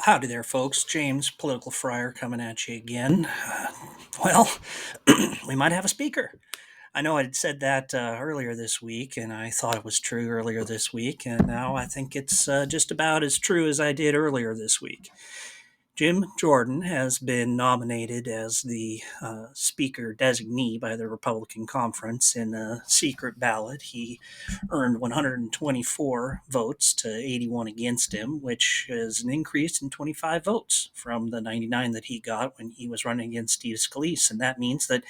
Howdy there, folks. James, Political Friar, coming at you again. Well, we might have a speaker. I know I'd said that earlier this week, and I thought it was true earlier this week, and now I think it's just about as true as I did earlier this week. Jim Jordan has been nominated as the Speaker designee by the Republican Conference in a secret ballot. He earned 124 votes to 81 against him, which is an increase in 25 votes from the 99 that he got when he was running against Steve Scalise. And that means that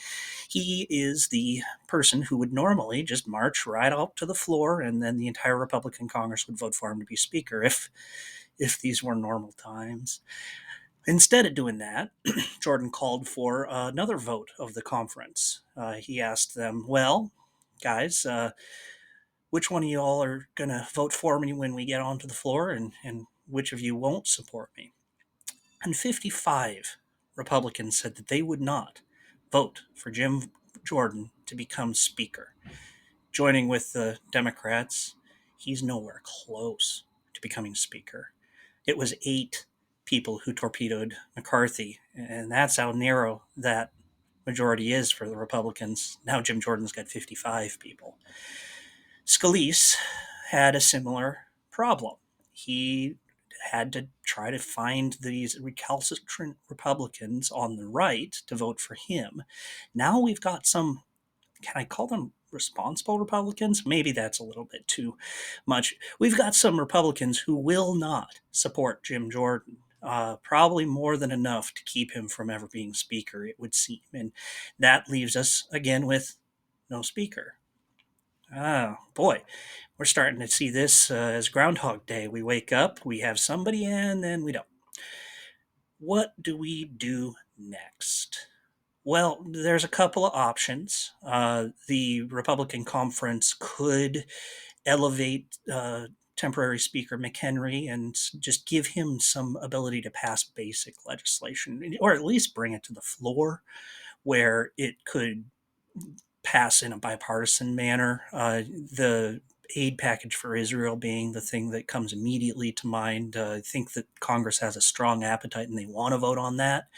he is the person who would normally just march right out to the floor, and then the entire Republican Congress would vote for him to be Speaker if these were normal times. Instead of doing that, Jordan called for another vote of the conference. He asked them, well, guys, which one of you all are going to vote for me when we get onto the floor, and which of you won't support me? And 55 Republicans said that they would not vote for Jim Jordan to become Speaker. Joining with the Democrats, he's nowhere close to becoming Speaker. It was 8 people who torpedoed McCarthy, and that's how narrow that majority is for the Republicans. Now Jim Jordan's got 55 people. Scalise had a similar problem. He had to try to find these recalcitrant Republicans on the right to vote for him. Now we've got some, can I call them responsible Republicans? Maybe that's a little bit too much. We've got some Republicans who will not support Jim Jordan. Probably more than enough to keep him from ever being Speaker, it would seem. And that leaves us again with no Speaker. Oh, boy. We're starting to see this as Groundhog Day. We wake up, we have somebody, and then we don't. What do we do next? Well, there's a couple of options. The Republican conference could elevate temporary Speaker McHenry and just give him some ability to pass basic legislation, or at least bring it to the floor where it could pass in a bipartisan manner. The aid package for Israel being the thing that comes immediately to mind. I think that Congress has a strong appetite and they want to vote on that.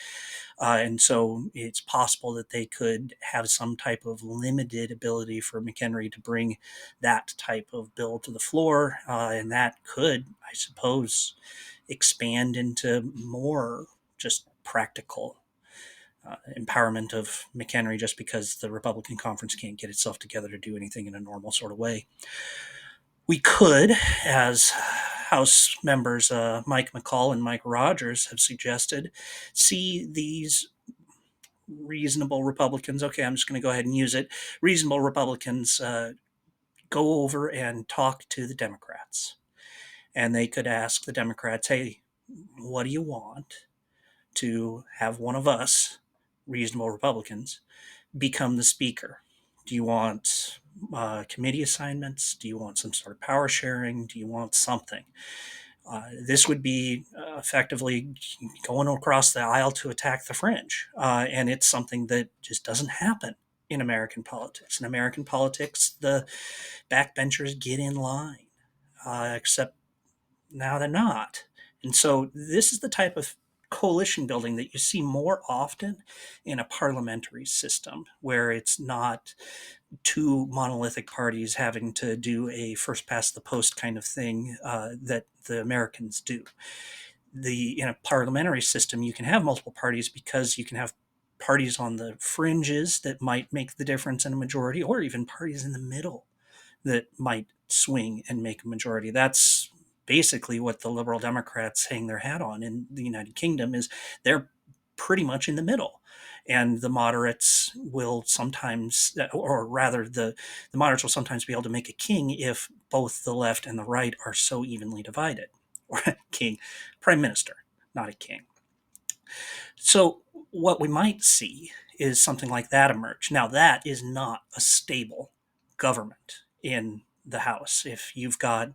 And so it's possible that they could have some type of limited ability for McHenry to bring that type of bill to the floor. And that could, I suppose, expand into more just practical empowerment of McHenry just because the Republican conference can't get itself together to do anything in a normal sort of way. We could, as House members Mike McCall and Mike Rogers have suggested, see these reasonable Republicans, okay, I'm just going to go ahead and use it, reasonable Republicans go over and talk to the Democrats. And they could ask the Democrats, hey, what do you want to have one of us, reasonable Republicans, become the Speaker? Do you want committee assignments? Do you want some sort of power sharing? Do you want something? This would be effectively going across the aisle to attack the fringe. And it's something that just doesn't happen in American politics. In American politics, the backbenchers get in line, except now they're not. And so this is the type of coalition building that you see more often in a parliamentary system where it's not two monolithic parties having to do a first past the post kind of thing that the Americans do. In a parliamentary system, you can have multiple parties because you can have parties on the fringes that might make the difference in a majority, or even parties in the middle that might swing and make a majority. That's basically what the Liberal Democrats hang their hat on in the United Kingdom. Is they're pretty much in the middle, and the moderates will sometimes, or rather the moderates will sometimes be able to make a king if both the left and the right are so evenly divided. Or king, prime minister, not a king. So what we might see is something like that emerge. Now, that is not a stable government in the House. If you've got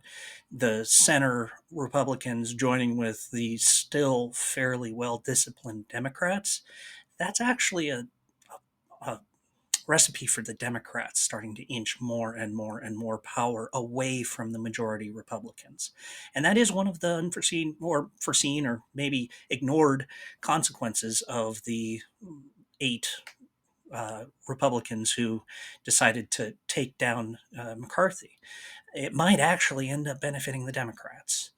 the center Republicans joining with the still fairly well disciplined Democrats, that's actually a recipe for the Democrats starting to inch more and more and more power away from the majority Republicans. And that is one of the unforeseen or foreseen or maybe ignored consequences of the 8 Republicans who decided to take down McCarthy. It might actually end up benefiting the Democrats.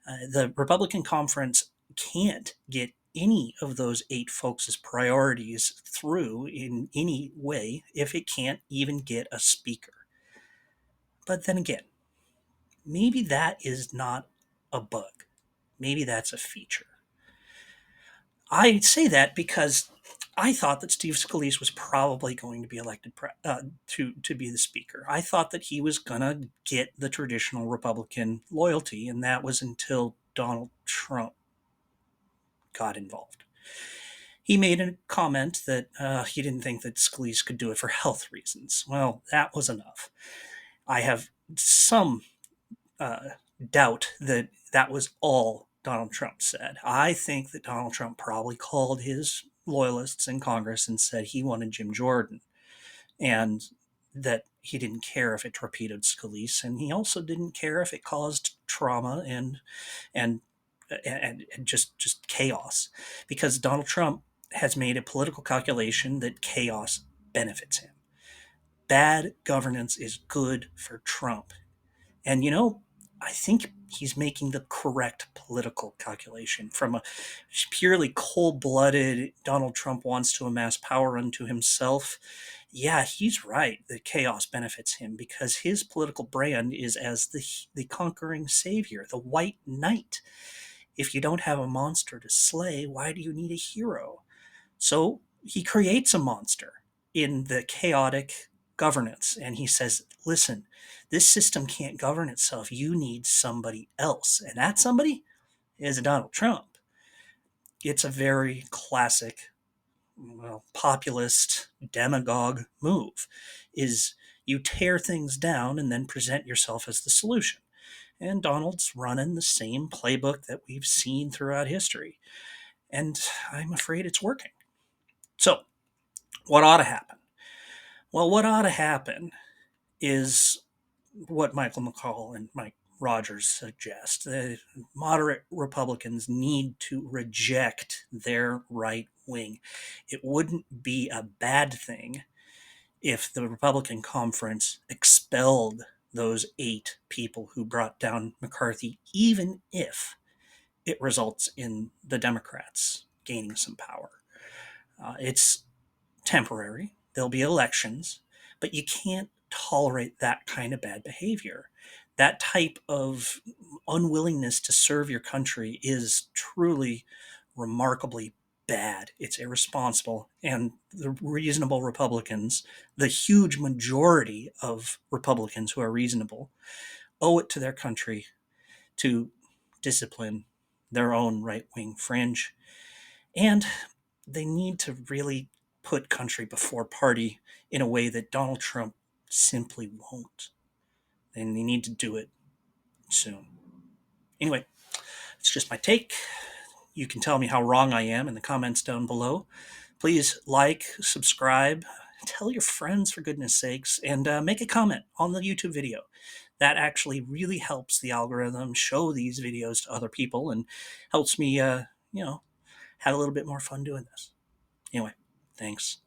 The Republican conference can't get any of those 8 folks' priorities through in any way if it can't even get a speaker. But then again, maybe that is not a bug. Maybe that's a feature. I say that because I thought that Steve Scalise was probably going to be elected to be the speaker. I thought that he was going to get the traditional Republican loyalty, and that was until Donald Trump got involved. He made a comment that he didn't think that Scalise could do it for health reasons. Well, that was enough. I have some uh, doubt that that was all Donald Trump said. I think that Donald Trump probably called his loyalists in Congress and said he wanted Jim Jordan, and that he didn't care if it torpedoed Scalise, and he also didn't care if it caused trauma and and just chaos, because Donald Trump has made a political calculation that chaos benefits him. Bad governance is good for Trump. And I think he's making the correct political calculation. From a purely cold blooded, Donald Trump wants to amass power unto himself. Yeah, he's right that chaos benefits him because his political brand is as the conquering savior, the white knight. If you don't have a monster to slay, why do you need a hero? So he creates a monster in the chaotic governance. And he says, listen, this system can't govern itself. You need somebody else. And that somebody is Donald Trump. It's a very classic, populist demagogue move, is you tear things down and then present yourself as the solution. And Donald's running the same playbook that we've seen throughout history. And I'm afraid it's working. So, what ought to happen? Well, what ought to happen is what Michael McCall and Mike Rogers suggest. The moderate Republicans need to reject their right wing. It wouldn't be a bad thing if the Republican conference expelled those 8 people who brought down McCarthy, even if it results in the Democrats gaining some power. It's temporary. There'll be elections, but you can't tolerate that kind of bad behavior. That type of unwillingness to serve your country is truly remarkably bad. It's irresponsible. And the reasonable Republicans, the huge majority of Republicans who are reasonable, owe it to their country to discipline their own right wing fringe. And they need to really put country before party in a way that Donald Trump simply won't. And they need to do it soon. Anyway, it's just my take. You can tell me how wrong I am in the comments down below. Please like, subscribe, tell your friends for goodness sakes, and make a comment on the YouTube video. That actually really helps the algorithm show these videos to other people and helps me, have a little bit more fun doing this. Anyway, thanks.